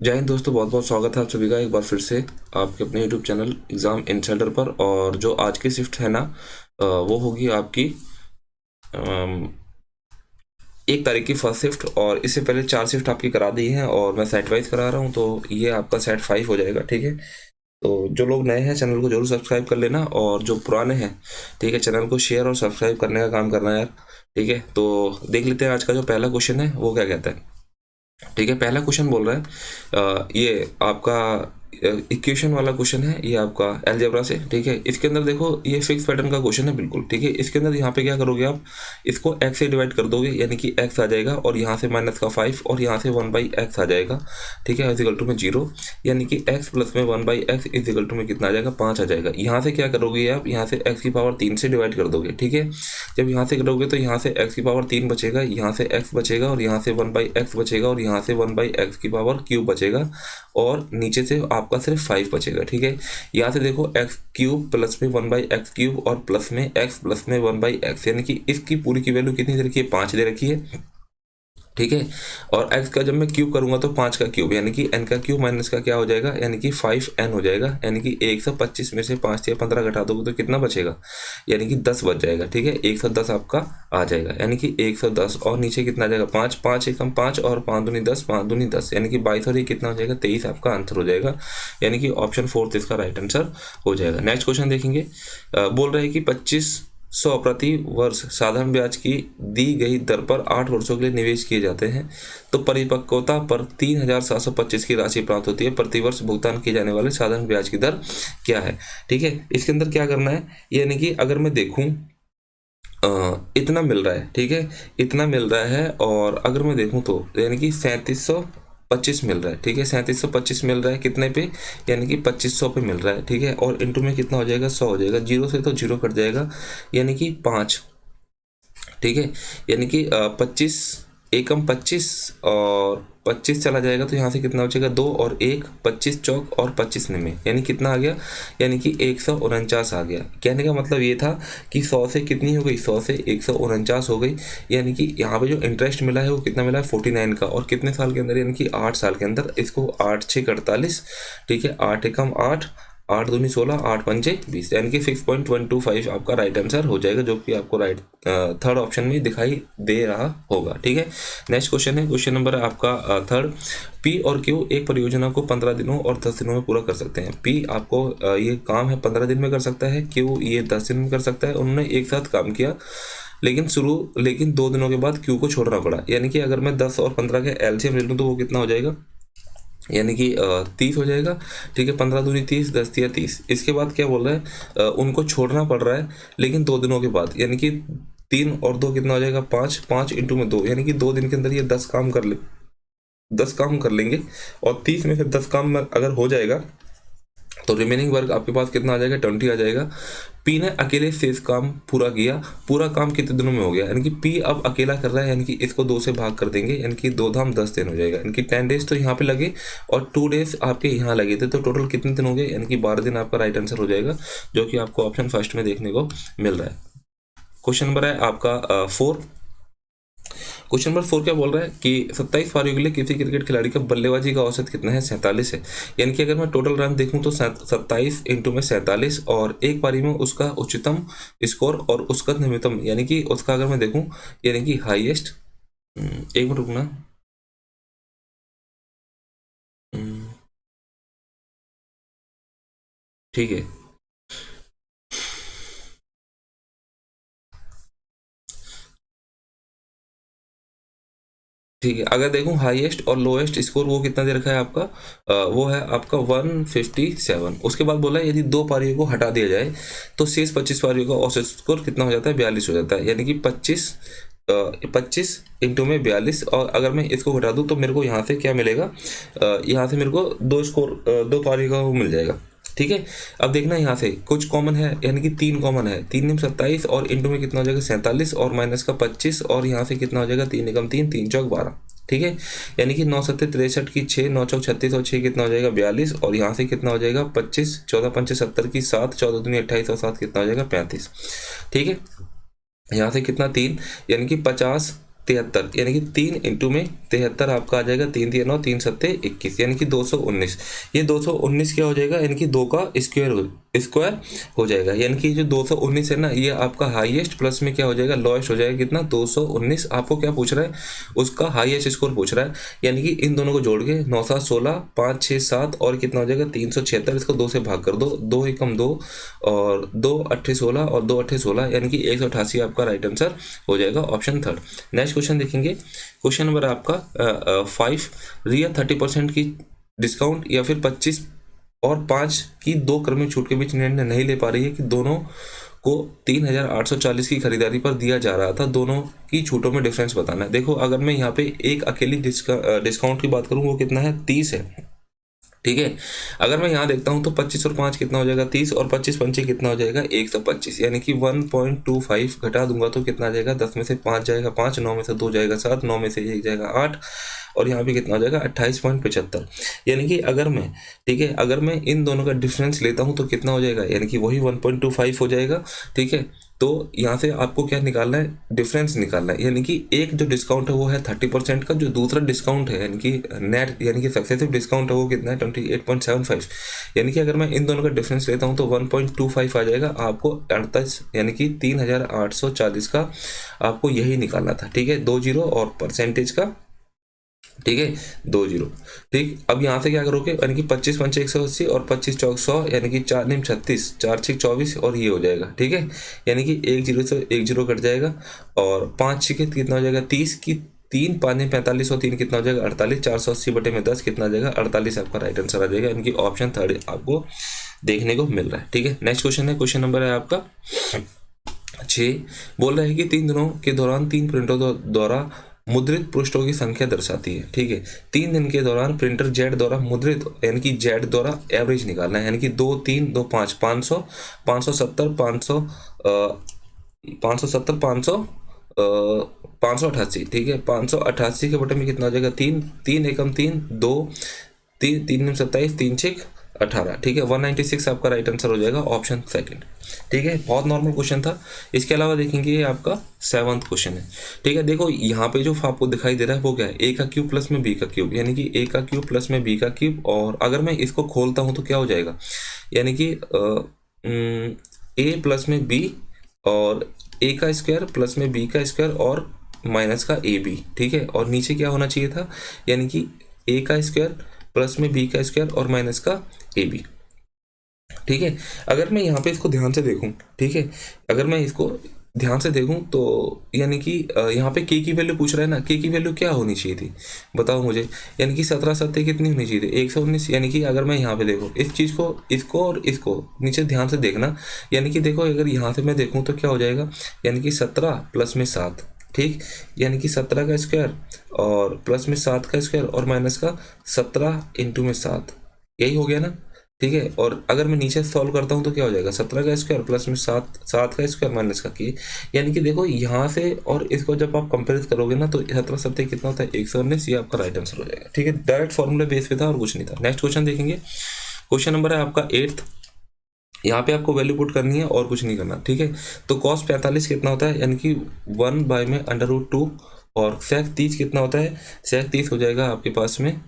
जय हिंद दोस्तों, बहुत बहुत स्वागत है आप सभी का एक बार फिर से आपके अपने यूट्यूब चैनल एग्ज़ाम इनसाइडर पर। और जो आज की शिफ्ट है ना, वो होगी आपकी 1 तारीख की फर्स्ट शिफ्ट। और इससे पहले 4 शिफ्ट आपकी करा दी हैं और मैं सेट वाइज करा रहा हूँ, तो ये आपका सेट 5 हो जाएगा। ठीक है, तो जो लोग नए हैं चैनल को जरूर सब्सक्राइब कर लेना, और जो पुराने हैं ठीक है, चैनल को शेयर और सब्सक्राइब करने का काम करना यार। ठीक है, तो देख लेते हैं आज का जो पहला क्वेश्चन है वो क्या कहता है। ठीक है, पहला क्वेश्चन बोल रहा है ये आपका इक्वेशन वाला क्वेश्चन है, ये आपका अलजेब्रा से। ठीक है, इसके अंदर देखो ये फिक्स पैटर्न का क्वेश्चन है बिल्कुल। ठीक है, इसके अंदर यहाँ पे क्या करोगे आप, इसको x से डिवाइड कर दोगे, यानी कि x आ जाएगा, और यहाँ से माइनस का 5 और यहाँ से 1/x आ जाएगा। ठीक है, इजिकल टू में 0, यानी कि x प्लस में 1/x इजिकल टू में कितना आ जाएगा, 5 आ जाएगा। यहाँ से क्या करोगे आप, यहाँ से x की पावर 3 से डिवाइड कर दोगे। ठीक है, जब यहाँ से करोगे तो यहाँ से x की पावर 3 बचेगा, यहाँ से x बचेगा, और यहाँ से 1/x बचेगा, और यहाँ से 1/x की पावर क्यूब बचेगा, और नीचे से आपका सिर्फ 5 बचेगा। ठीक है, यहाँ से देखो x क्यूब प्लस में 1/x क्यूब और प्लस में x प्लस में 1/x, यानी कि इसकी पूरी की वैल्यू कितनी दे रखी है, 5 दे रखी है। ठीक है, और x का जब मैं क्यूब करूंगा तो 5 का क्यूब, यानी कि n का क्यूब माइनस का क्या हो जाएगा, यानी कि 5n हो जाएगा। यानी कि 125 में से 5 या 15 घटा दोगे तो कितना बचेगा, यानी कि 10 बच जाएगा। ठीक है, 110 आपका आ जाएगा, यानी कि 110, और नीचे कितना आ जाएगा, 5, 5 एकम 5 और 5 दूनी 10, 5 दूनी 10, यानी कि 22 और ये कितना हो जाएगा, 23 आपका आंसर हो जाएगा। यानी कि ऑप्शन 4 इसका राइट आंसर हो जाएगा। नेक्स्ट क्वेश्चन देखेंगे। बोल रहे हैं कि 2500 प्रति वर्ष साधारण ब्याज की दी गई दर पर 8 वर्षों के लिए निवेश किए जाते हैं, तो परिपक्वता पर 3725 की राशि प्राप्त होती है। प्रतिवर्ष भुगतान किए जाने वाले साधारण ब्याज की दर क्या है। ठीक है, इसके अंदर क्या करना है, यानी कि अगर मैं देखूं इतना मिल रहा है। ठीक है, इतना मिल रहा है, और अगर मैं देखूं तो यानी कि 3725 मिल रहा है। ठीक है, 3725 मिल रहा है कितने पे, यानी कि 2500 पे मिल रहा है। ठीक है, और इंटू में कितना हो जाएगा, 100 हो जाएगा, जीरो से तो जीरो कट जाएगा, यानी कि 5। ठीक है, यानी कि 25 एकम 25 और 25 चला जाएगा, तो यहाँ से कितना बचेगा, 2 और 1, 25 चौक और 25 निमे, यानी कितना आ गया, यानी कि 149 आ गया। कहने का मतलब ये था कि 100 से कितनी हो गई, 100 से 149 हो गई। यानी कि यहाँ पे जो इंटरेस्ट मिला है वो कितना मिला है, 49 का, और कितने साल के अंदर, यानी कि 8 साल के अंदर। इसको 8 6 48, ठीक है, 8 एकम 8, 8 दूनी 16, 8 पंजे 20, यानी कि 6.125 आपका राइट आंसर हो जाएगा, जो कि आपको राइट थर्ड ऑप्शन में दिखाई दे रहा होगा। ठीक है, नेक्स्ट क्वेश्चन है, क्वेश्चन नंबर है आपका थर्ड। पी और क्यू एक परियोजना को 15 दिनों और 10 दिनों में पूरा कर सकते हैं। पी आपको ये काम है 15 दिन में कर सकता है, क्यू ये 10 दिन में कर सकता है। उन्होंने एक साथ काम किया, लेकिन 2 दिनों के बाद क्यू को छोड़ना पड़ा। यानी कि अगर मैं 10 और 15 के एलसीएम ले लूँ तो वो कितना हो जाएगा, यानी कि 30 हो जाएगा। ठीक है, 15 दूनी 30, 10 तिया 30। इसके बाद क्या बोल रहा है, उनको छोड़ना पड़ रहा है लेकिन 2 दिनों के बाद, यानी कि 3 और 2 कितना हो जाएगा, 5, 5 इंटू में 2, यानी कि 2 दिन के अंदर ये 10 काम कर ले, 10 काम कर लेंगे। और 30 में से 10 काम अगर हो जाएगा तो रिमेनिंग वर्क आपके पास कितना आ जाएगा, 20 आ जाएगा। पी ने अकेले शेष काम पूरा किया, पूरा काम कितने दिनों में हो गया, यानी कि पी अब अकेला कर रहा है, यानी कि इसको 2 से भाग कर देंगे, यानी कि 2 धाम 10 दिन हो जाएगा। यानी कि 10 डेज तो यहाँ पे लगे और 2 डेज आपके यहाँ लगे थे, तो टोटल कितने दिन हो गए, यानी कि 12 दिन आपका राइट आंसर हो जाएगा, जो कि आपको ऑप्शन फर्स्ट में देखने को मिल रहा है। क्वेश्चन नंबर है आपका 4। क्वेश्चन नंबर 4 क्या बोल रहा है कि 27 पारियों के लिए किसी क्रिकेट खिलाड़ी का बल्लेबाजी का औसत कितना है, 47 है। यानी कि अगर मैं टोटल रन देखूं तो 27 इंटू में 47, और एक पारी में उसका उच्चतम स्कोर और उसका न्यूनतम, यानी कि उसका अगर मैं देखूं, यानी कि हाईएस्ट, एक मिनट रुकना। ठीक है, ठीक है, अगर देखूं हाईएस्ट और लोएस्ट स्कोर वो कितना दे रखा है आपका, वो है आपका 157। उसके बाद बोला है यदि 2 पारियों को हटा दिया जाए तो शेष 25 पारियों का औसत स्कोर कितना हो जाता है, 42 हो जाता है। यानी कि 25 इंटू में 42, और अगर मैं इसको घटा दूं तो मेरे को यहाँ से क्या मिलेगा, यहाँ से मेरे को 2 पारी का वो मिल जाएगा। ठीक है, अब देखना यहाँ से कुछ कॉमन है, यानी कि 3 कॉमन है, 3 निम 27, और इंटू में कितना हो जाएगा 47, और माइनस का 25, और यहाँ से कितना हो जाएगा 3 एकम 3, 3 चौक 12। ठीक है, यानी कि 9 सत्ते 63 की 6, 9 चौक 36, और 6 कितना हो जाएगा 42, और यहाँ से कितना हो जाएगा 25, 14 पंचे 70 की 7, 14 दूनी 28, और 7 कितना हो जाएगा 35। ठीक है, यहाँ से कितना 3, यानी कि 50 73, यानी कि 3 इंटू में 73 आपका आ जाएगा, 3 3 9 3 7 21, यानी कि 219। ये 219 क्या हो जाएगा, यानी कि 2 का स्क्वायर हो जाएगा। यानी कि जो 219 है ना, ये आपका हाईएस्ट प्लस में क्या हो जाएगा, लोएस्ट हो जाएगा। कितना, 219। आपको क्या पूछ रहा है, उसका हाईएस्ट स्कोर पूछ रहा है। यानी कि इन दोनों को जोड़ के 9 7 16, 5 6 7 और कितना हो जाएगा, 376। इसको 2 से भाग कर दो, 2 एकम 2 और 2 8 16 और 2 8 16, यानी कि 188 आपका राइट आंसर हो जाएगा, ऑप्शन थर्ड। नेक्स्ट क्वेश्चन देखेंगे। क्वेश्चन नंबर आपका 5, रिया 30% की डिस्काउंट या फिर 25 और 5 की दो क्रमिक छूट के बीच निर्णय नहीं ले पा रही है कि दोनों को 3840 की खरीदारी पर दिया जा रहा था, दोनों की छूटों में डिफरेंस बताना है। देखो, अगर मैं यहाँ पे एक अकेली डिस्काउंट की बात करूँ, वो कितना है, 30 है। ठीक है, अगर मैं यहाँ देखता हूँ तो 25 और 5 कितना हो जाएगा, 30, और 25 पंचे कितना हो जाएगा, 125, यानी कि 1.25 घटा दूंगा तो कितना आ जाएगा, 10 में से 5 जाएगा 5, 9 में से 2 जाएगा 7, 9 में से 1 जाएगा 8, और यहाँ पे कितना हो जाएगा, 28.75। यानी कि अगर मैं, ठीक है, अगर मैं इन दोनों का डिफरेंस लेता हूँ तो कितना हो जाएगा, यानी कि वही 1.25 हो जाएगा। ठीक है, तो यहाँ से आपको क्या निकालना है, डिफरेंस निकालना है। यानी कि एक जो डिस्काउंट है वो है 30% का, जो दूसरा डिस्काउंट है यानी कि नेट यानी कि सक्सेसिव डिस्काउंट है वो कितना है, 28.75। यानी कि अगर मैं इन दोनों का डिफरेंस लेता हूँ तो 1.25 आ जाएगा आपको 38, यानी कि 3840 का आपको यही निकालना था। ठीक है, 2 जीरो और परसेंटेज का, ठीक है, 2 जीरो। ठीक, अब यहाँ से क्या करोगे, यानी कि 25 पंचे 180 और 25 चौक 100, यानी कि 4 निम 36, 4 6 24 और ये हो जाएगा। ठीक है, यानी कि 1 जीरो से 1 जीरो कट जाएगा, और 5 6 कितना हो जाएगा, 30 की 3 5 में 45 और 3 कितना हो जाएगा, 48, 480 बटे में 10 कितना आ जाएगा, 48 आपका राइट आंसर आ जाएगा। यानी कि ऑप्शन थर्ड आपको देखने को मिल रहा है। ठीक है, नेक्स्ट क्वेश्चन है, क्वेश्चन नंबर है आपका 6। बोल रहा है कि 3 दिनों के दौरान 3 प्रिंटरों द्वारा मुद्रित पृष्ठों की संख्या दर्शाती है। ठीक है, 3 दिन के दौरान प्रिंटर जेड द्वारा मुद्रित, यानी कि जेड द्वारा एवरेज निकालना है, यानी कि 2 3 2 5 500 570 500 570 500 588। ठीक है, 588 के बटे में कितना हो जाएगा, 3 3 एकम 3 2 3 3 में 27 3 6 18। ठीक है, 196 आपका राइट आंसर हो जाएगा, ऑप्शन सेकंड। ठीक है, बहुत नॉर्मल क्वेश्चन था। इसके अलावा देखेंगे ये आपका 7th क्वेश्चन है। ठीक है, देखो यहाँ पे जो आपको दिखाई दे रहा है वो क्या है, ए का क्यूब प्लस में बी का क्यूब, यानी कि ए का क्यूब प्लस में बी का क्यूब। और अगर मैं इसको खोलता हूँ तो क्या हो जाएगा, यानी कि ए प्लस में बी और ए का स्क्वायर प्लस में बी का स्क्वायर और माइनस का ए बी। ठीक है, और नीचे क्या होना चाहिए था, यानी कि ए का स्क्वायर प्लस में बी का स्क्वायर और माइनस का ए बी। ठीक है, अगर मैं यहाँ पे इसको ध्यान से देखूं, ठीक है, अगर मैं इसको ध्यान से देखूं तो यानी कि यहाँ पे के की वैल्यू पूछ रहा है ना, के की वैल्यू क्या होनी चाहिए थी, बताओ मुझे। यानी कि 17 7 कितनी होनी चाहिए थी, 119। यानी कि अगर मैं यहाँ पे देखो इस चीज़ को, इसको और इसको नीचे ध्यान से देखना, यानी कि देखो अगर यहाँ से मैं देखूँ तो क्या हो जाएगा, यानी कि 17 प्लस में 7। ठीक, यानी कि 17 का स्क्वायर और प्लस में 7 का स्क्वायर और माइनस का 17 इंटू में 7, यही हो गया ना। ठीक है, और अगर मैं नीचे सॉल्व करता हूँ तो क्या हो जाएगा, 17 का स्क्वायर प्लस में 7 का स्क्वायर माइनस का की। यानी कि देखो यहाँ से और इसको जब आप कंपेयर करोगे ना तो 17 7 कितना होता है, 119। ये आपका राइट आंसर हो जाएगा। ठीक है, डायरेक्ट फॉर्मूले बेस पे था और कुछ नहीं था। नेक्स्ट क्वेश्चन देखेंगे, क्वेश्चन नंबर है आपका 8th। यहाँ पे आपको वैल्यू पुट करनी है और कुछ नहीं करना। ठीक है, तो cos 45 कितना होता है, यानी कि 1/√2, और sec 30 कितना होता है, sec 30 हो जाएगा आपके पास में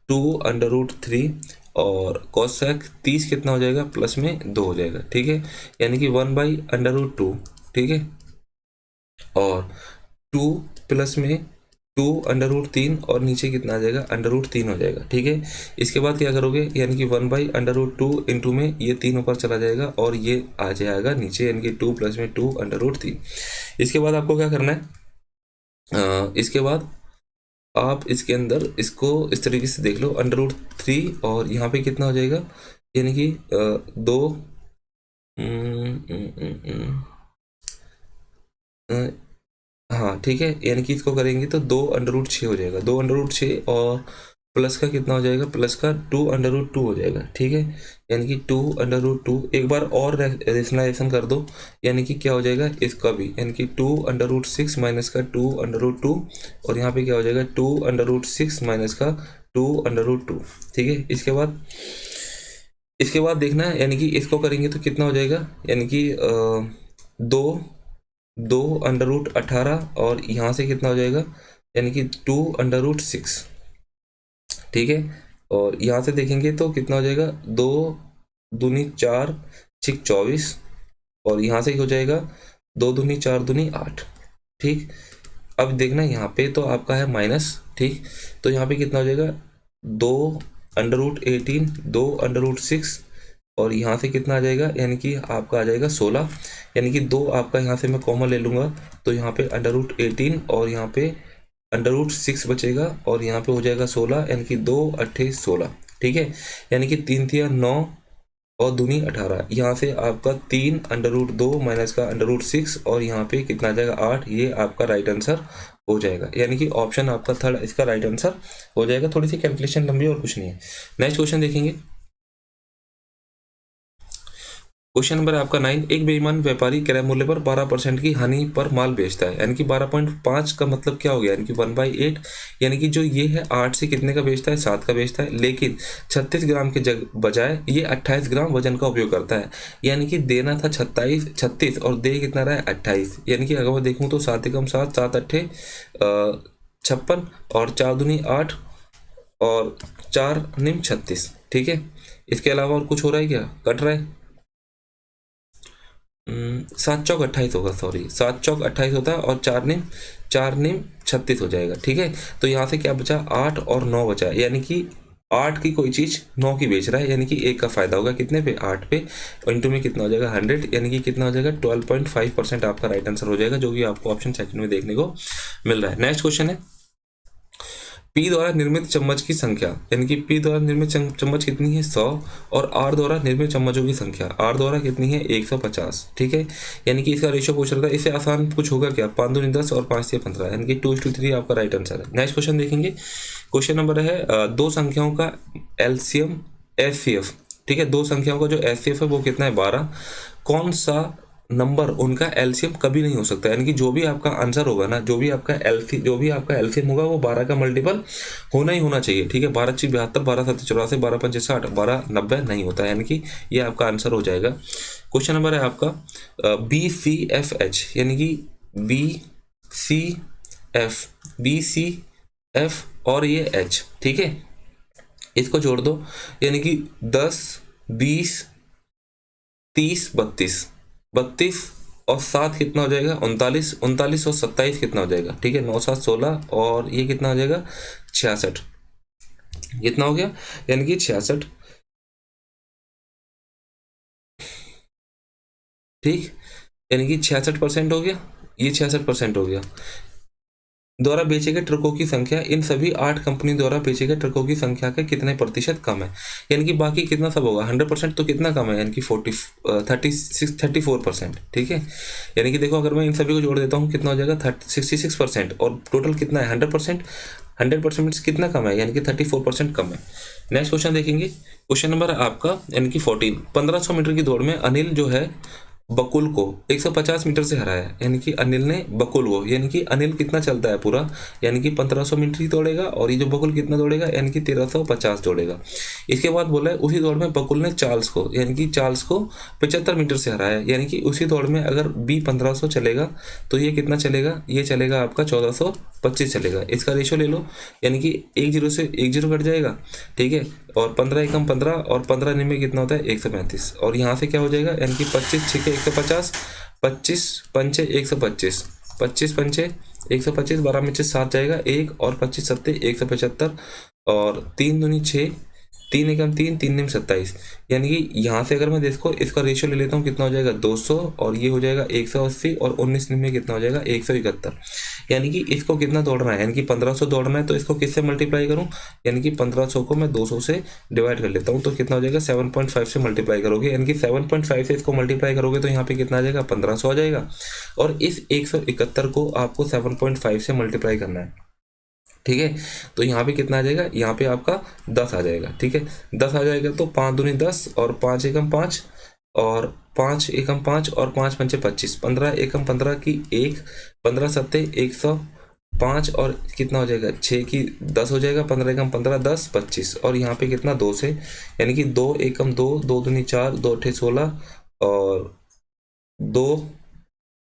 2√3, और cosec 30 कितना हो जाएगा, प्लस में 2 हो जाएगा। ठीक है, यानी कि 1/√2। ठीक है, और 2 प्लस में 2√3 और नीचे कितना आ जाएगा, √3 हो जाएगा। ठीक है, इसके बाद क्या करोगे, यानी कि 1/√2 इंटू में ये 3 ऊपर चला जाएगा और ये आ जाएगा नीचे, यानी कि 2 प्लस में 2√3। इसके बाद आपको क्या करना है, इसके बाद आप इसके अंदर इसको इस तरीके से देख लो, √3 और यहाँ पे कितना हो जाएगा, यानी कि 2 हाँ ठीक है, यानी कि इसको करेंगे तो 2√6 हो जाएगा, 2√6 और प्लस का कितना हो जाएगा, प्लस का 2√2 हो जाएगा। ठीक है, यानी कि 2√2 एक बार और रेशनलाइजेशन कर दो, यानी कि क्या हो जाएगा इसका भी, यानी कि 2√6 माइनस का 2√2, और यहाँ पे क्या हो जाएगा 2√6 माइनस का 2√2। ठीक है, इसके बाद देखना है, यानी कि इसको करेंगे तो कितना हो जाएगा, यानी कि 2 2√18 और यहाँ से कितना हो जाएगा, यानी कि 2√6, ठीक है। और यहाँ से देखेंगे तो कितना हो जाएगा, 2×4 6 24, और यहाँ से हो जाएगा 2×4 × 8, ठीक। अब देखना यहाँ पे तो आपका है माइनस, ठीक। तो यहाँ पे कितना हो जाएगा, 2√18 2√6, और यहाँ से कितना आ जाएगा, यानी कि आपका आ जाएगा 16, यानी कि 2 आपका यहाँ से मैं कॉमन ले लूँगा, तो यहाँ पे √18 और यहाँ पे √6 बचेगा, और यहाँ पे हो जाएगा 16, यानी कि 2×8 = 16, ठीक है। यानी कि 3×3 = 9 और दूनी 18, यहाँ से आपका 3√2 माइनस का √6, और यहाँ पे कितना आ जाएगा 8, ये आपका राइट आंसर हो जाएगा। यानी कि ऑप्शन आपका थर्ड इसका राइट आंसर हो जाएगा। थोड़ी सी कैलकुलेशन लंबी और कुछ नहीं है। नेक्स्ट क्वेश्चन देखेंगे। क्वेश्चन नंबर आपका 9, एक बेईमान व्यापारी क्रय मूल्य पर 12% की हानि पर माल बेचता है, यानी कि 12.5 का मतलब क्या हो गया, यानी कि 1/8, यानी कि जो ये है 8 से कितने का बेचता है, 7 का बेचता है, लेकिन 36 ग्राम के बजाय ये 28 ग्राम वजन का उपयोग करता है। यानी कि देना था 36 और दे कितना रहा है 28, यानी कि अगर मैं देखूँ तो 7 × 7 7 8 56, और 4 दूनी 8 और 4 निम 36, ठीक है। इसके अलावा और कुछ हो रहा है क्या, कट रहा है, 7 चौक 28 होगा, सॉरी 7 चौक 28 होता है, और 4 निम 36 हो जाएगा, ठीक है। तो यहाँ से क्या बचा, 8 और 9 बचा, यानी कि 8 की कोई चीज़ 9 की बेच रहा है, यानी कि 1 का फायदा होगा कितने पे, 8 पे, और इंटू में कितना हो जाएगा 100, यानी कि कितना हो जाएगा 12.5% आपका राइट आंसर हो जाएगा, जो कि आपको ऑप्शन सेकंड में देखने को मिल रहा है। नेक्स्ट क्वेश्चन है, पी द्वारा निर्मित चम्मच की संख्या, यानी कि पी द्वारा निर्मित चम्मच कितनी है 100, और आर द्वारा निर्मित चम्मचों की संख्या आर द्वारा कितनी है 150, ठीक है। यानी कि इसका रेशियो पूछ रहा था, इससे आसान कुछ होगा क्या, 5 दूनी 10 और 5 से 15, यानी कि 2:3 आपका राइट आंसर है। नेक्स्ट क्वेश्चन देखेंगे। क्वेश्चन नंबर है, दो संख्याओं का एलसीएम एचसीएफ, ठीक है, दो संख्याओं का जो एचसीएफ है वो कितना है 12, कौन सा नंबर उनका एलसीएम कभी नहीं हो सकता, यानी कि जो भी आपका आंसर होगा ना, जो भी आपका एलसीएम होगा वो 12 का मल्टीपल होना ही होना चाहिए, ठीक है। 12 × 6 = 72, 12 × 7 = 84, 12 × 5 = 60, 12 × 90 नहीं होता, यानी कि ये आपका आंसर हो जाएगा। क्वेश्चन नंबर है आपका BCFH, यानी कि BCF और ये H, ठीक है, इसको जोड़ दो, यानी कि 10 20 30 32 32 और 7 कितना हो जाएगा 39, 39 और 27 कितना हो जाएगा, ठीक है, 9 7 16, और ये कितना हो जाएगा 66, कितना हो गया, यानी कि 66, ठीक, यानी कि 66% हो गया, ये 66% हो गया। द्वारा बेचे गए ट्रकों की संख्या इन सभी 8 कंपनी द्वारा बेचे गए ट्रकों की संख्या का कितने प्रतिशत कम है, यानी कि बाकी कितना सब होगा 100%, तो कितना कम है, यानी कि 34%, ठीक है। यानी कि देखो अगर मैं इन सभी को जोड़ देता हूँ कितना हो जाएगा 66%, और टोटल कितना है 100%, 100% कितना कम है, यानी कि 34% कम है। नेक्स्ट क्वेश्चन देखेंगे। क्वेश्चन नंबर आपका यानी कि 14, 1500 मीटर की दौड़ में अनिल जो है बकुल को 150 मीटर से हराया, यानी कि अनिल ने बकुल को, यानी कि अनिल कितना चलता है पूरा, यानी कि 1500 मीटर ही दौड़ेगा, और ये जो बकुल कितना दौड़ेगा, यानी कि 1350 दौड़ेगा। इसके बाद बोला है उसी दौड़ में बकुल ने चार्ल्स को, यानी कि चार्ल्स को 75 मीटर से हराया, यानी कि उसी दौड़ में अगर बी 1500 चलेगा तो ये कितना चलेगा, ये चलेगा आपका 1425 चलेगा। इसका रेशो ले लो, यानी कि 1 0 से 1 0 कट जाएगा, ठीक है, और 15 एकम 15 और 15 निम्न कितना होता है 135, और यहाँ से क्या हो जाएगा, यानी कि 25 6 150, 25 पंचे 125, 25 पंचे 125, 12 में 7 जाएगा 1, और 25 7 175, और 3 दूनी 6, 3 एकम 3 3 निम 27, यानी कि यहाँ से अगर मैं देखो इसका रेशियो ले लेता हूँ कितना हो जाएगा 200, और ये हो जाएगा 180, और 19 निम में कितना हो जाएगा 171, यानी कि इसको कितना दौड़ना है, यानी कि 1500 दौड़ना है, तो इसको किससे मल्टीप्लाई करूं, यानी कि 1500 को मैं 200 से डिवाइड कर लेता हूं, तो कितना हो जाएगा 7.5 से मल्टीप्लाई करोगे, यानी कि 7.5 से इसको मल्टीप्लाई करोगे तो यहाँ पे कितना आ जाएगा 1500 आ जाएगा, और इस 171 को आपको 7.5 से मल्टीप्लाई करना है, ठीक है। तो यहाँ पे कितना आ जाएगा, यहाँ पे आपका 10 आ जाएगा, ठीक है, 10 आ जाएगा, तो 5 दूनी 10 और 5 एकम 5 और 5 एकम 5 और 5 पंचे 25, 15 एकम 15 की 1, 15 सत्ते 105, और कितना हो जाएगा 6 की 10 हो जाएगा, 15 एकम 15 10 25, और यहाँ पे कितना 2 से, यानी कि 2 एकम 2, 2 दूनी 4, 2 अट्ठे 16, और 2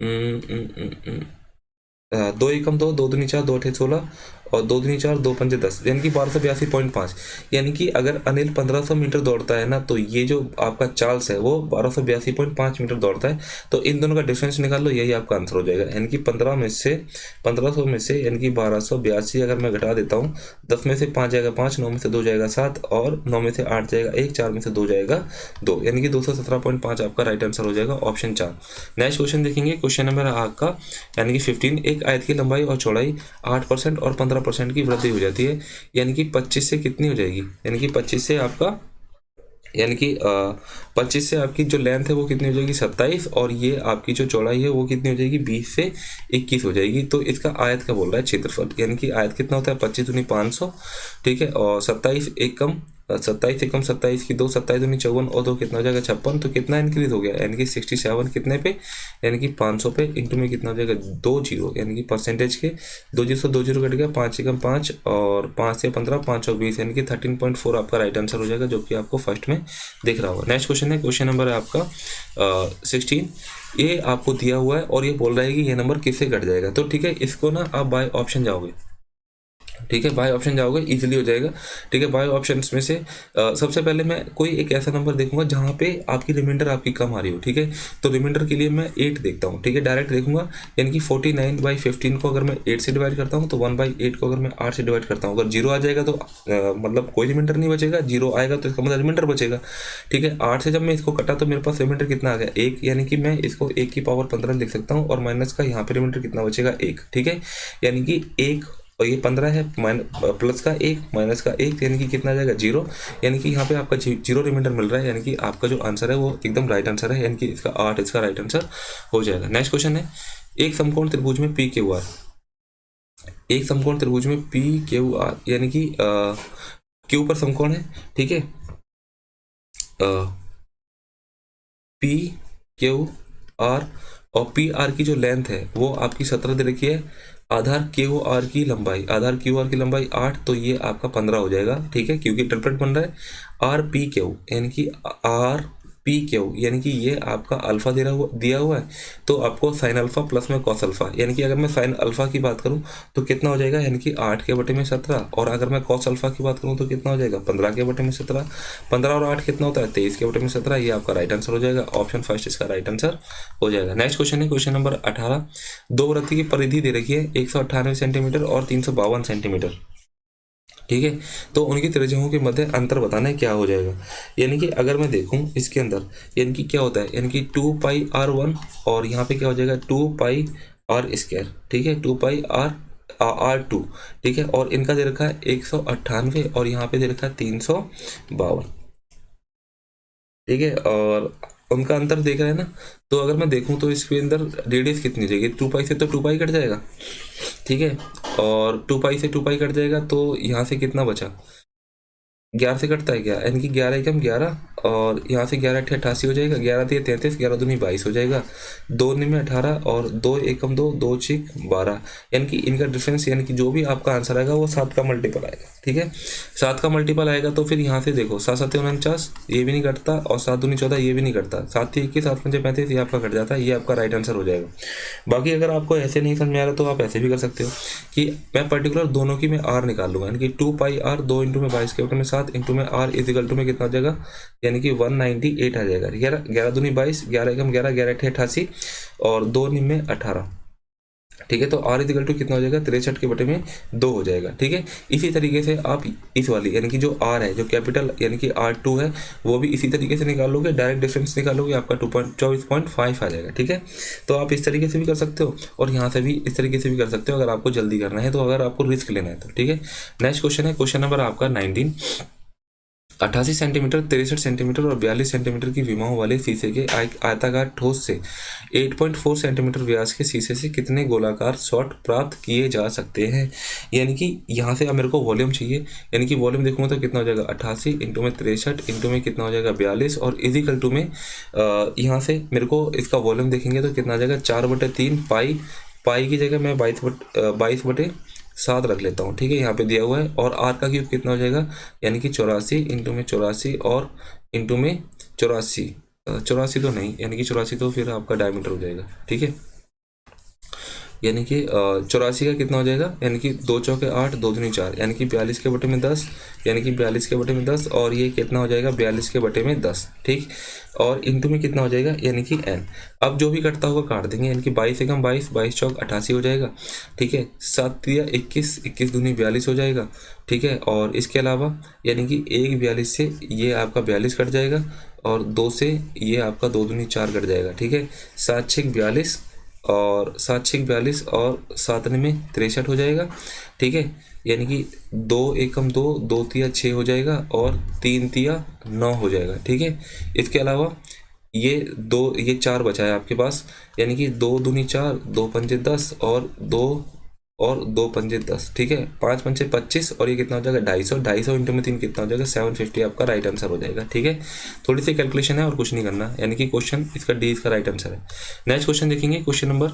दो एकम दो, दो दूनी चार, दो अठे 16 और दो दूनी चार, दो पंजे 10, यानी कि 1282.5। यानी कि अगर अनिल 1500 मीटर दौड़ता है ना, तो ये जो आपका चार्ल्स है वो 1282.5 मीटर दौड़ता है। तो इन दोनों का डिफरेंस निकाल लो, यही आपका आंसर हो जाएगा। यानी कि 1500 में से यानी कि 1282 अगर मैं घटा देता हूँ, 10 में से 5 जाएगा 5, 9 में से 2 जाएगा 7 और 9 में से 8 जाएगा 1, 4 में से 2 जाएगा 2, यानी कि 217.5 आपका राइट आंसर हो जाएगा, ऑप्शन 4। नेक्स्ट क्वेश्चन देखेंगे, क्वेश्चन नंबर आपका यानी कि 15। एक आयत की लंबाई और चौड़ाई 8% और 15% की वृद्धि हो जाती है, यानी कि 25 से कितनी हो जाएगी? यानी कि 25 से आपका यानी कि 25 से आपकी जो लेंथ है वो कितनी हो जाएगी? 27, और ये आपकी जो चौड़ाई है वो कितनी हो जाएगी? 20 से 21 हो जाएगी। तो इसका आयत का बोल रहा है क्षेत्रफल, यानी कि आयत कितना होता है? 25 दूनी 500, ठीक है, और 27 एकम 27 एकम 27 की 2, 27 दूनी 54 और 2 कितना हो जाएगा? 56। तो कितना इंक्रीज हो गया? यानी कि 67 कितने पे? यानी कि 500 पे, इंटू में कितना हो जाएगा? 2 जीरो, यानी कि परसेंटेज के 2 जीरो से 2 जीरो कट गया, 5 एकम 5 और 5 से 15, 5 और 20, यानी कि 13.4 आपका राइट आंसर हो जाएगा, जो कि आपको फर्स्ट में दिख रहा होगा। नेक्स्ट क्वेश्चन है, क्वेश्चन नंबर है आपका 16। ये आपको दिया हुआ है और ये बोल रहा है कि ये नंबर किससे कट जाएगा। तो ठीक है, इसको ना आप बाय ऑप्शन जाओगे, ठीक है, बाय ऑप्शन जाओगे इजीली हो जाएगा। ठीक है, बाय ऑप्शंस में से सबसे पहले मैं कोई एक ऐसा नंबर देखूंगा जहाँ पे आपकी रिमाइंडर आपकी कम आ रही हो। ठीक है, तो रिमाइंडर के लिए मैं 8 देखता हूँ। ठीक है, डायरेक्ट देखूंगा, यानी कि 49/15 को अगर मैं 8 से डिवाइड करता हूँ तो 1/8 को अगर मैं 8 से डिवाइड करता हूँ, अगर जीरो आ जाएगा तो मतलब कोई रिमाइंडर नहीं बचेगा, जीरो आएगा तो इसका मतलब रिमाइंडर बचेगा। ठीक है, 8 से जब मैं इसको कटा तो मेरे पास रिमाइंडर कितना आ गया? 1, यानी कि मैं इसको 1 की पावर 15 लिख सकता हूँ, और माइनस का यहाँ पे रिमाइंडर कितना बचेगा? 1। ठीक है, यानी कि 1 और ये 15 है, प्लस का 1 माइनस का 1, यानी कि कितना आ जाएगा? 0। यानी कि यहाँ पे आपका जीरो रिमाइंडर मिल रहा है, यानी कि आपका जो आंसर है वो एकदम राइट आंसर है, यानी कि इसका 8 इसका राइट आंसर हो जाएगा। नेक्स्ट क्वेश्चन है, एक समकोण त्रिभुज में पी क्यू आर, एक समकोण त्रिभुज में पी क्यू आर, यानी कि क्यू पर समकोण है, ठीक है, पी क्यू आर, और पी आर की जो लेंथ है वो आपकी 17 दे रखी है। आधार क्यू आर की लंबाई, आधार क्यू आर की लंबाई 8, तो ये आपका 15 हो जाएगा। ठीक है, क्योंकि ट्रिपलेट बन रहा है। आर पी क्यू, यानी कि आर पी क्यू, यानी कि ये आपका अल्फा दिया हुआ है, तो आपको साइन अल्फा प्लस में कॉस अल्फा, यानी कि अगर मैं साइन अल्फा की बात करूं तो कितना हो जाएगा? यानी कि 8 के बटे में 17, और अगर मैं कॉस अल्फा की बात करूं तो कितना हो जाएगा? 15 के बटे में 17। 15 और 8 कितना होता है? 23 के बटे में 17। ये आपका राइट आंसर हो जाएगा, ऑप्शन फर्स्ट इसका राइट आंसर हो जाएगा। नेक्स्ट क्वेश्चन है, क्वेश्चन नंबर 18। दो वृत्त की परिधि दे रखी है 198 सेंटीमीटर और 352 सेंटीमीटर, ठीक है, तो उनकी त्रिज्याओं के मध्य अंतर बताना है, क्या हो जाएगा? यानी कि अगर मैं देखूं इसके अंदर, यानी कि क्या होता है? यानी कि 2πr1, और यहाँ पे क्या हो जाएगा? 2πr², ठीक है, 2πr2, ठीक है, और इनका दे रखा है 198 और यहाँ पे दे रखा है 352, ठीक है, और उनका अंतर देख रहे हैं ना। तो अगर मैं देखूं तो इसके अंदर रेडियस कितनी हो जाएगी? 2π से तो 2π कट जाएगा, ठीक है, और 2π से 2π कट जाएगा, तो यहाँ से कितना बचा? 11 से कटता है क्या? यानी कि 11 एकम 11, और यहाँ से 11 अट्ठे 88 हो जाएगा, 11 दिए 33, 11 दूनी 22 हो जाएगा, 2 में 18 और 2 एकम 2, 2 छिक 12, यानी कि इनका डिफरेंस, यानी कि जो भी आपका आंसर आएगा वो 7 का मल्टीपल आएगा। ठीक है, 7 का मल्टीपल आएगा, तो फिर यहाँ से देखो 7 7 49, ये भी नहीं कटता, और 7 दूनी 14, ये भी नहीं कटता, 7 3 21, 7 5 35, ये आपका कट जाता है, ये आपका राइट आंसर हो जाएगा। बाकी अगर आपको ऐसे नहीं समझ में आ रहा तो आप ऐसे भी कर सकते हो कि मैं पर्टिकुलर दोनों की मैं आर निकाल लूंगा, यानी कि 2πr, 2 इंटू में 22 के बटे में 7 इंटू में आर इजिकल टू में कितना हो जाएगा? यानी कि 198 आ जाएगा। 11 दूनी 22, 11 एकम 11, 11 अट्ठे 88 और 2 में 18, ठीक है, तो आर इजिकल टू कितना हो जाएगा? 63 के बटे में 2 हो जाएगा। ठीक है, इसी तरीके से आप इस वाली, यानी कि जो आर है, जो कैपिटल यानी कि R2 है, वो भी इसी तरीके से निकालोगे, डायरेक्ट डिफरेंस निकालोगे, आपका 24.5 आ जाएगा। ठीक है, तो आप इस तरीके से भी कर सकते हो और यहाँ से भी इस तरीके से भी कर सकते हो, अगर आपको जल्दी करना है तो, अगर आपको रिस्क लेना है तो। ठीक है, नेक्स्ट क्वेश्चन है, क्वेश्चन नंबर आपका 19। 88 सेंटीमीटर, 63 सेंटीमीटर और 42 सेंटीमीटर की विमाओं वाले शीशे के आयताकार ठोस से 8.4 सेंटीमीटर व्यास के शीशे से कितने गोलाकार शॉट प्राप्त किए जा सकते हैं? यानी कि यहाँ से अब मेरे को वॉल्यूम चाहिए, यानी कि वॉल्यूम देखूंगा तो कितना हो जाएगा? 88 इंटू में 63 इंटू में कितना हो जाएगा? 42, और इजिकल टू में यहाँ से मेरे को इसका वॉल्यूम देखेंगे तो कितना आ जाएगा? 4/3 पाई, पाई की जगह मैं 22/7 रख लेता हूँ। ठीक है, यहाँ पे दिया हुआ है, और आर का क्यूब कितना हो जाएगा? यानी कि 84 इंटू में 84 और इंटू में 84, 84 तो नहीं, यानी कि 84 तो फिर आपका डायमीटर हो जाएगा। ठीक है, यानी कि 84 का कितना हो जाएगा, यानी कि 2 चौके 8, 2 दूनी 4, यानी कि 42 के बटे में 10, यानी कि 42 के बटे में 10, और ये कितना हो जाएगा 42 के बटे में 10, ठीक। और इंटू में कितना हो जाएगा, यानी कि n। अब जो भी कटता होगा काट देंगे, यानी कि 22 एकम 22, 22 चौक 88 हो जाएगा, ठीक है। 7 तिया 21, 21 दूनी 42 हो जाएगा, ठीक है। और इसके अलावा यानी कि 1 42 से ये आपका 42 कट जाएगा, और 2 से ये आपका 2 दूनी 4 कट जाएगा, ठीक है। 7 6 42, और 7 6 42, और 7 में 63 हो जाएगा, ठीक है। यानी कि 2 एकम 2, 2 तिया 6 हो जाएगा, और 3 तिया 9 हो जाएगा, ठीक है। इसके अलावा ये 4 बचा है आपके पास, यानी कि 2 दूनी 4, 2 पंजे 10, और 2 पंजे 10, ठीक है। 5 पंजे 25, और ये कितना हो जाएगा 250, 250 इंटू में 3 कितना हो जाएगा 750, आपका राइट आंसर हो जाएगा, ठीक है। थोड़ी सी कैलकुलेशन है और कुछ नहीं करना, यानी कि क्वेश्चन इसका डी इसका राइट आंसर है। नेक्स्ट क्वेश्चन देखेंगे, क्वेश्चन नंबर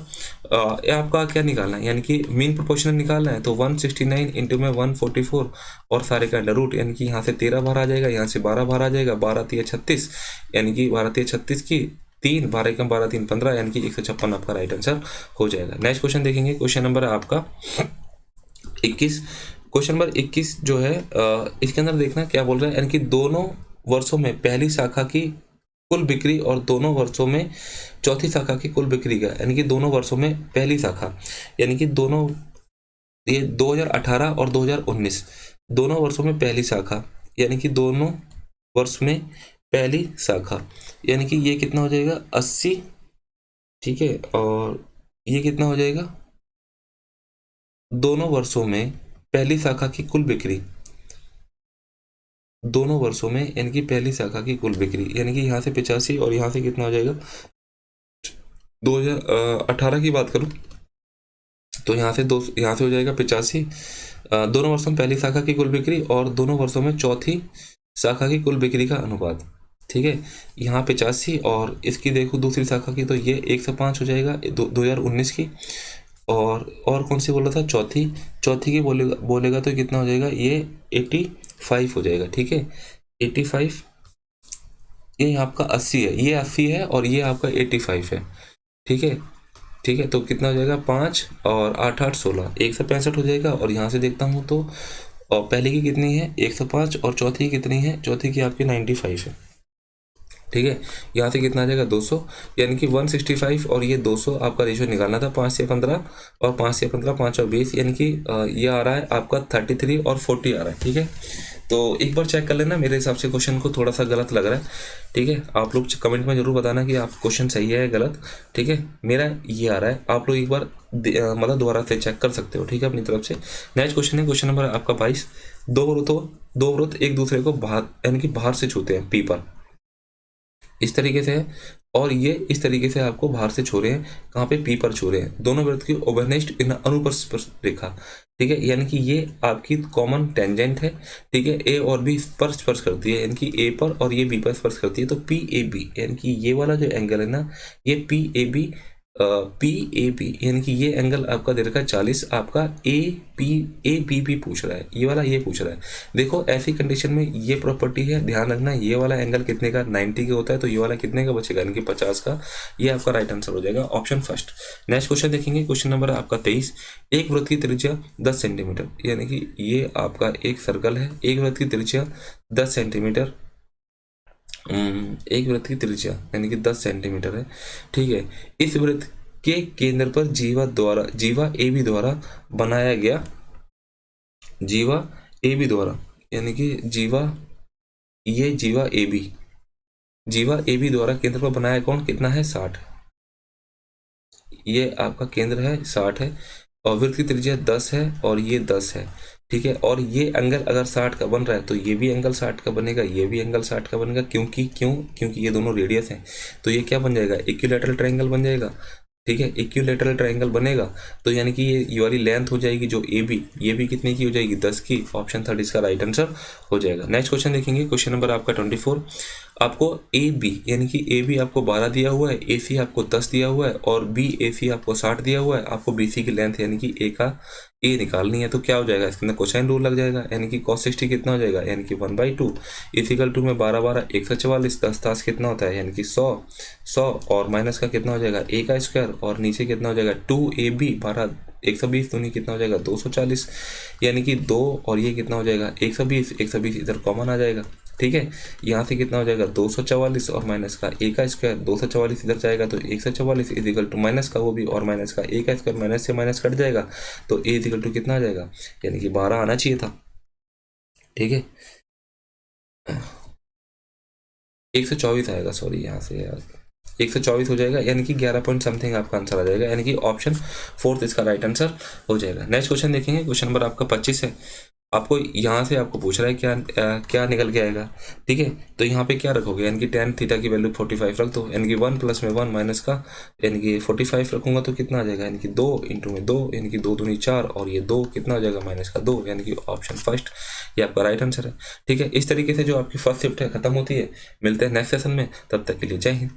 आपका क्या निकालना है, यानी कि मीन प्रोपोर्शनल निकालना है, तो 169 इंटू में 144, और सारे का अंडर रूट, यानी कि यहाँ से 13 बाहर आ जाएगा, यहाँ से 12 बाहर आ जाएगा, 12 तिया 36, यानी कि 12 तिया 36 की 3, 12 एकम 12 3 15, यानी कि 156 आपका राइट आंसर हो जाएगा। नेक्स्ट क्वेश्चन देखेंगे, क्वेश्चन नंबर है आपका 21। क्वेश्चन नंबर 21 जो है इसके अंदर देखना क्या बोल रहा है, यानी कि दोनों वर्षों में पहली शाखा की कुल बिक्री और दोनों वर्षों में चौथी शाखा की कुल बिक्री का, यानी कि दोनों वर्षों में पहली शाखा, यानी कि दोनों ये 2018 और 2019 दोनों वर्षों में पहली शाखा, यानी कि दोनों वर्ष में पहली शाखा, यानी कि ये कितना हो जाएगा 80, ठीक है। और ये कितना हो जाएगा दोनों वर्षों में पहली शाखा की कुल बिक्री, दोनों वर्षों में यानी कि पहली शाखा की कुल बिक्री, यानी कि यहाँ से 85 और यहाँ से कितना हो जाएगा 2018 की बात करूँ तो यहाँ से हो जाएगा 85, दोनों वर्षों में पहली शाखा की कुल बिक्री और दोनों वर्षों में चौथी शाखा की कुल बिक्री का अनुपात, ठीक है। यहाँ 85 और इसकी देखो दूसरी शाखा की, तो ये 105 हो जाएगा 2019 की, और कौन सी बोला था चौथी की बोलेगा तो कितना हो जाएगा ये 85 हो जाएगा, ठीक है। 85, ये आपका 80 है, ये 80 है और ये आपका 85 है, ठीक है। ठीक है, तो कितना हो जाएगा 5 और 8 8 16, 165 हो जाएगा। और यहाँ से देखता हूँ तो और पहले की कितनी है 105 और चौथी की कितनी है, चौथी की आपकी 95 है, ठीक है। यहाँ से कितना आ जाएगा 200, यानी कि 165 और ये 200 आपका रेशियो निकालना था 5 से 15, और 5 से 15 5 और 20, यानी कि ये आ रहा है आपका 33 और 40 आ रहा है, ठीक है। तो एक बार चेक कर लेना, मेरे हिसाब से क्वेश्चन को थोड़ा सा गलत लग रहा है, ठीक है। आप लोग कमेंट में जरूर बताना कि आप क्वेश्चन सही है या गलत, ठीक है। मेरा ये आ रहा है, आप लोग एक बार मतलब दोबारा से चेक कर सकते हो, ठीक है, अपनी तरफ से। नेक्स्ट क्वेश्चन है क्वेश्चन नंबर आपका 22। दो वृत्त एक दूसरे को बाहर यानी कि बाहर से छूते हैं, पी पर इस तरीके से है, और ये इस तरीके से आपको बाहर से छू रहे हैं, कहाँ पे पी पर छू रहे हैं। दोनों वृत्त की ओवरनेस्ट इन अनुप्रस्थ रेखा, ठीक है, यानी कि ये आपकी कॉमन टेंजेंट है, ठीक है। ए और बी पर स्पर्श करती है, यानी कि ए पर और ये बी पर स्पर्श करती है, तो पी ए बी यानी कि ये वाला जो एंगल है ना, ये पी ए बी यानी कि ये एंगल आपका दे रखा है 40, आपका ए बी भी पूछ रहा है, ये वाला ये पूछ रहा है। देखो ऐसी कंडीशन में ये प्रॉपर्टी है, ध्यान रखना, ये वाला एंगल कितने का 90 का होता है, तो ये वाला कितने का बचेगा, यानी कि 50 का, ये आपका राइट आंसर हो जाएगा ऑप्शन फर्स्ट। नेक्स्ट क्वेश्चन देखेंगे, क्वेश्चन नंबर आपका 23। एक वृत्त की त्रिज्या 10 सेंटीमीटर, यानी कि ये आपका एक सर्कल है, एक वृत्त की त्रिज्या 10 सेंटीमीटर, एक वृत्त की त्रिज्या यानी कि 10 सेंटीमीटर है, ठीक है। इस वृत्त के केंद्र पर जीवा ए बी द्वारा बनाया गया, जीवा ए बी द्वारा यानी कि जीवा ए बी द्वारा केंद्र पर बनाया कौन कितना है 60, ये आपका केंद्र है 60 है, और वृत्त की त्रिज्या 10 है और ये 10 है, ठीक है। और ये एंगल अगर 60 का बन रहा है तो ये भी एंगल 60 का बनेगा, ये भी एंगल 60 का बनेगा, क्योंकि ये दोनों रेडियस हैं, तो ये क्या बन जाएगा इक्विलैटरल ट्रायंगल बन जाएगा, ठीक है। इक्विलैटरल ट्रायंगल बनेगा तो यानी कि ये वाली लेंथ हो जाएगी जो ए बी, ये भी कितने की हो जाएगी 10 की, ऑप्शन थर्ड इसका राइट आंसर हो जाएगा। नेक्स्ट क्वेश्चन देखेंगे, क्वेश्चन नंबर आपका 24। आपको ए बी यानी कि ए बी आपको 12 दिया हुआ है, ए सी आपको 10 दिया हुआ है, और बी ए सी आपको 60 दिया हुआ है। आपको बी सी की लेंथ यानी कि ए निकालनी है तो क्या हो जाएगा, इसके अंदर कोसाइन रूल लग जाएगा, यानी कि cos 60 कितना हो जाएगा, यानी कि 1/2 इजिकल टू में 12 12 144, 10 10 कितना होता है, यानी कि 100 100 और माइनस का कितना हो जाएगा ए का स्क्वायर, और नीचे कितना हो जाएगा 2ab 12 120 दूनी कितना हो जाएगा 240, यानी कि 2 और ये कितना हो जाएगा 120 120 इधर कॉमन आ जाएगा। ठीक है, यहाँ से कितना हो जाएगा 244 और माइनस का ए का स्क्वायर, 244 इधर जाएगा तो 144 इजिकल टू माइनस का वो भी और माइनस का ए का स्क्वायर, माइनस से माइनस कट जाएगा तो ए इजिकल टू कितना आ जाएगा, यानी कि 12 आना चाहिए था। ठीक है, 124 आएगा, सॉरी यहाँ से यार 124 हो जाएगा, यानी कि 11 पॉइंट समथिंग आपका आंसर आ जाएगा, यानी कि ऑप्शन 4 इसका राइट आंसर हो जाएगा। नेक्स्ट क्वेश्चन देखेंगे, क्वेश्चन नंबर आपका 25 है। आपको यहाँ से आपको पूछ रहा है क्या निकल के आएगा। ठीक है, तो यहाँ पे क्या रखोगे, यानी कि tan थीटा की वैल्यू 45 रख दो, यानी कि 1 प्लस में 1 माइनस का, यानी कि 45 रखूंगा तो कितना आ जाएगा, यानी कि 2 इंटू में 2, यानी कि 2 दूनी 4 और ये 2 कितना हो जाएगा माइनस का 2, यानी कि ऑप्शन फर्स्ट ये आपका राइट आंसर है। ठीक है, इस तरीके से जो आपकी फर्स्ट शिफ्ट है खत्म होती है। मिलते हैं नेक्स्ट सेशन में, तब तक के लिए जय हिंद।